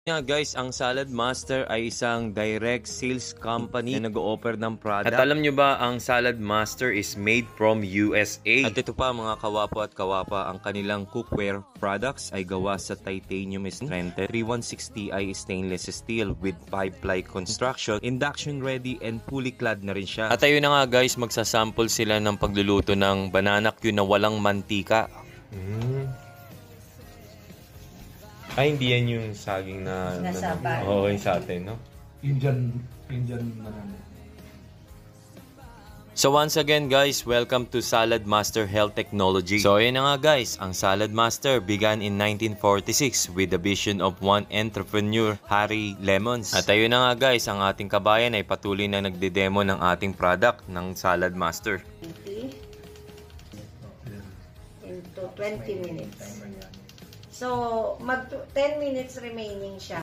Nga guys, ang Salad Master ay isang direct sales company na nag-o-offer ng product. At alam nyo ba, ang Salad Master is made from USA. At ito pa mga kawapo at kawapa, ang kanilang cookware products ay gawa sa titanium strength 3160 ay stainless steel with 5-ply construction, induction ready and fully clad na rin siya. At ayun na nga guys, magsasample sila ng pagluluto ng banana Q na walang mantika. Ay, hindi yan yung saging na oo, yung sa atin, no? Indian banana. So once again guys, welcome to Salad Master Health Technology. So ayun na nga guys, ang Salad Master began in 1946 with the vision of one entrepreneur, Harry Lemons. At ayun na nga guys, ang ating kabayan ay patuloy na nagde-demo ng ating product ng Salad Master. Into 20 minutes. So, 10 minutes remaining siya.